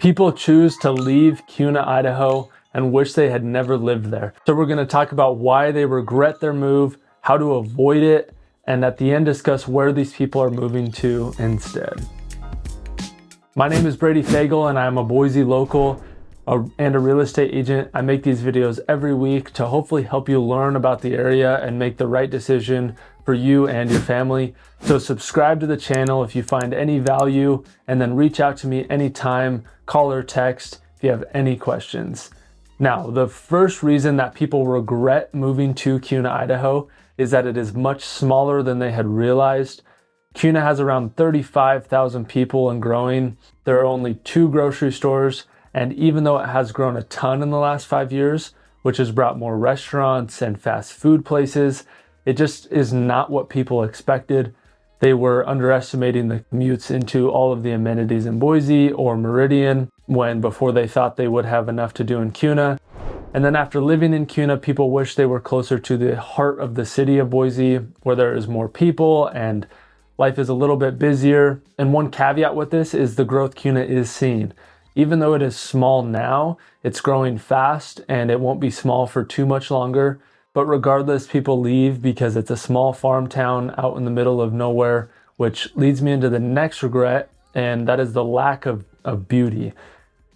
People choose to leave Kuna, Idaho and wish they had never lived there. So we're gonna talk about why they regret their move, how to avoid it, and at the end discuss where these people are moving to instead. My name is Brady and I'm a Boise local and a real estate agent. I make these videos every week to hopefully help you learn about the area and make the right decision for you and your family. So subscribe to the channel if you find any value, and then reach out to me anytime, call or text if you have any questions. Now, the first reason that people regret moving to Kuna, Idaho is that it is much smaller than they had realized. Kuna has around 35,000 people and growing. There are only 2 grocery stores, and even though it has grown a ton in the last 5 years, which has brought more restaurants and fast food places, it just is not what people expected. They were underestimating the commutes into all of the amenities in Boise or Meridian before they thought they would have enough to do in Kuna. And then after living in Kuna, people wish they were closer to the heart of the city of Boise, where there is more people and life is a little bit busier. And one caveat with this is the growth Kuna is seeing. Even though it is small now, it's growing fast and it won't be small for too much longer. But regardless, people leave because it's a small farm town out in the middle of nowhere, which leads me into the next regret, and that is the lack of beauty.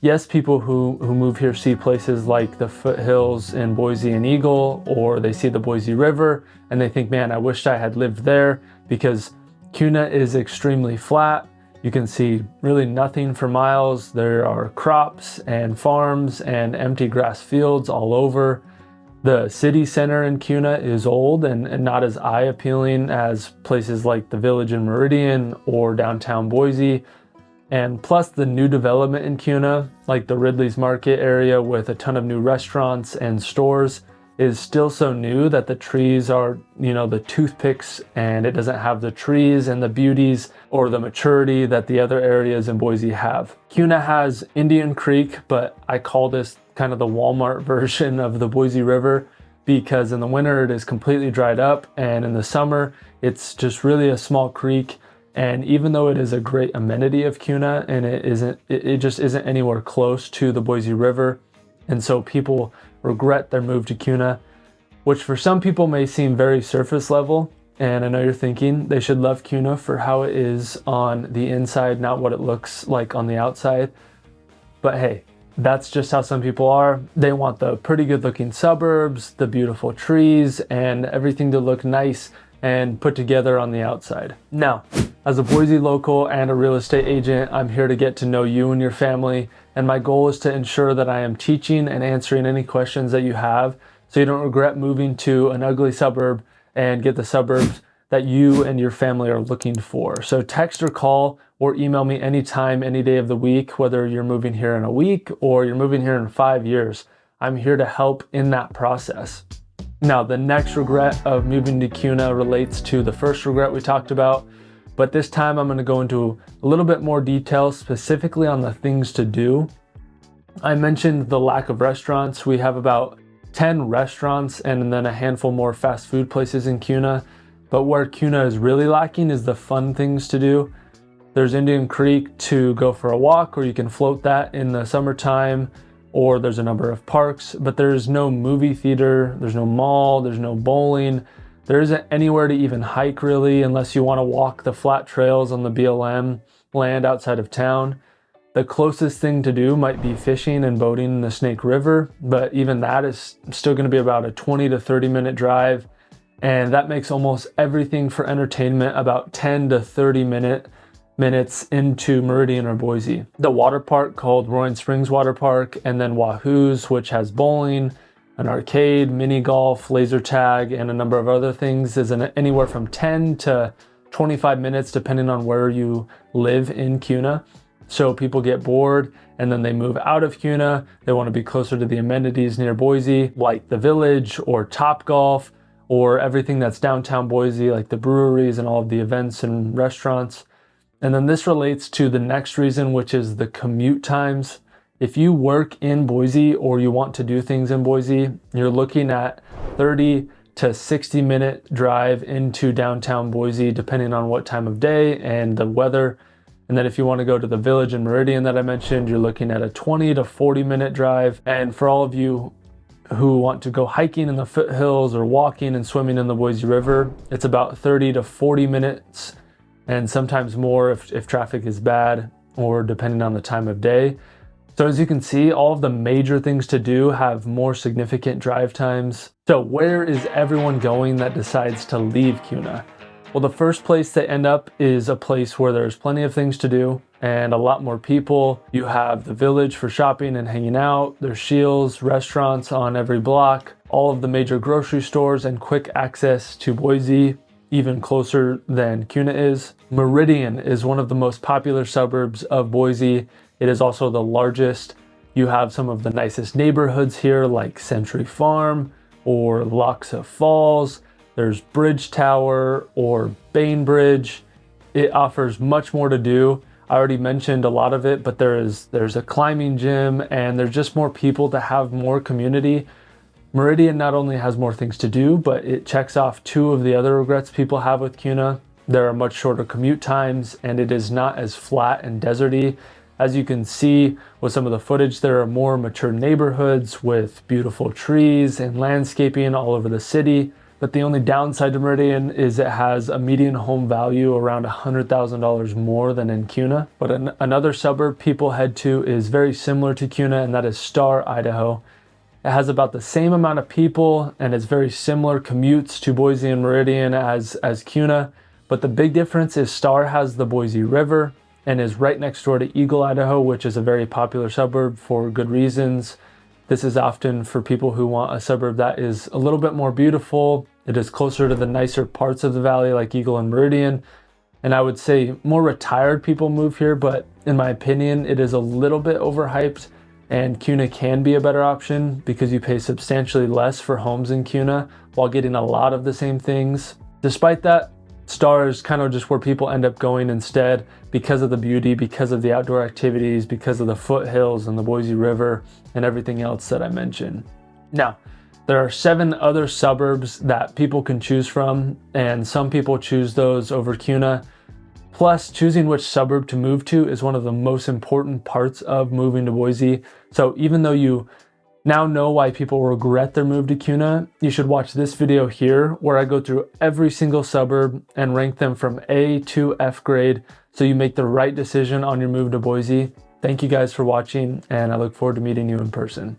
Yes, people who move here see places like the foothills in Boise and Eagle, or they see the Boise River and they think, man, I wished I had lived there, because Kuna is extremely flat. You can see really nothing for miles. There are crops and farms and empty grass fields all over. The city center in Kuna is old and not as eye appealing as places like the Village in Meridian or downtown Boise. And plus the new development in Kuna, like the Ridley's Market area with a ton of new restaurants and stores, is still so new that the trees are, the toothpicks, and it doesn't have the trees and the beauties or the maturity that the other areas in Boise have. Kuna has Indian Creek, but I call this kind of the Walmart version of the Boise River, because in the winter it is completely dried up, and in the summer it's just really a small creek. And even though it is a great amenity of Kuna, and it just isn't anywhere close to the Boise River. And so people regret their move to Kuna, which for some people may seem very surface level. And I know you're thinking they should love Kuna for how it is on the inside, not what it looks like on the outside. But hey, that's just how some people are. They want the pretty good looking suburbs, the beautiful trees, and everything to look nice and put together on the outside. Now, as a Boise local and a real estate agent, I'm here to get to know you and your family, and my goal is to ensure that I am teaching and answering any questions that you have, so you don't regret moving to an ugly suburb and get the suburbs that you and your family are looking for. So text or call or email me anytime, any day of the week, whether you're moving here in a week or you're moving here in 5 years. I'm here to help in that process. Now, the next regret of moving to Kuna relates to the first regret we talked about, but this time I'm going to go into a little bit more detail specifically on the things to do. I mentioned the lack of restaurants. We have about 10 restaurants and then a handful more fast food places in Kuna, but where Kuna is really lacking is the fun things to do. There's Indian Creek to go for a walk, or you can float that in the summertime, or there's a number of parks, but there's no movie theater, there's no mall, there's no bowling. There isn't anywhere to even hike really, unless you want to walk the flat trails on the BLM land outside of town. The closest thing to do might be fishing and boating in the Snake River, but even that is still going to be about a 20 to 30 minute drive. And that makes almost everything for entertainment about 10 to 30 minutes into Meridian or Boise. The water park called Roaring Springs Water Park, and then Wahoo's, which has bowling, an arcade, mini golf, laser tag, and a number of other things, is anywhere from 10 to 25 minutes depending on where you live in Kuna. So people get bored and then they move out of Kuna. They want to be closer to the amenities near Boise, like the Village or Top Golf, or everything that's downtown Boise, like the breweries and all of the events and restaurants. And then this relates to the next reason, which is the commute times. If you work in Boise or you want to do things in Boise, you're looking at 30 to 60 minute drive into downtown Boise, depending on what time of day and the weather. And then if you want to go to the village in Meridian that I mentioned, you're looking at a 20 to 40 minute drive. And for all of you who want to go hiking in the foothills or walking and swimming in the Boise River, it's about 30 to 40 minutes and sometimes more if traffic is bad or depending on the time of day. So as you can see, all of the major things to do have more significant drive times. So where is everyone going that decides to leave Kuna? Well, the first place they end up is a place where there's plenty of things to do and a lot more people. You have the village for shopping and hanging out. There's Shields, restaurants on every block, all of the major grocery stores, and quick access to Boise, even closer than Kuna is. Meridian is one of the most popular suburbs of Boise. It is also the largest. You have some of the nicest neighborhoods here like Century Farm or Loxa Falls. There's Bridge Tower or Bainbridge. It offers much more to do. I already mentioned a lot of it, but there's a climbing gym and there's just more people to have more community. Meridian not only has more things to do, but it checks off two of the other regrets people have with Kuna. There are much shorter commute times and it is not as flat and deserty. As you can see with some of the footage, there are more mature neighborhoods with beautiful trees and landscaping all over the city. But the only downside to Meridian is it has a median home value around $100,000 more than in Kuna. But another suburb people head to is very similar to Kuna, and that is Star, Idaho. It has about the same amount of people and it's very similar commutes to Boise and Meridian as Kuna. But the big difference is Star has the Boise River and is right next door to Eagle, Idaho, which is a very popular suburb for good reasons. This is often for people who want a suburb that is a little bit more beautiful. It is closer to the nicer parts of the valley like Eagle and Meridian. And I would say more retired people move here, but in my opinion, it is a little bit overhyped and Kuna can be a better option because you pay substantially less for homes in Kuna while getting a lot of the same things. Despite that, Star is kind of just where people end up going instead because of the beauty, because of the outdoor activities, because of the foothills and the Boise River and everything else that I mentioned. Now, there are 7 other suburbs that people can choose from, and some people choose those over Kuna. Plus, choosing which suburb to move to is one of the most important parts of moving to Boise. So even though you now know why people regret their move to Kuna, you should watch this video here where I go through every single suburb and rank them from A to F grade so you make the right decision on your move to Boise. Thank you guys for watching, and I look forward to meeting you in person.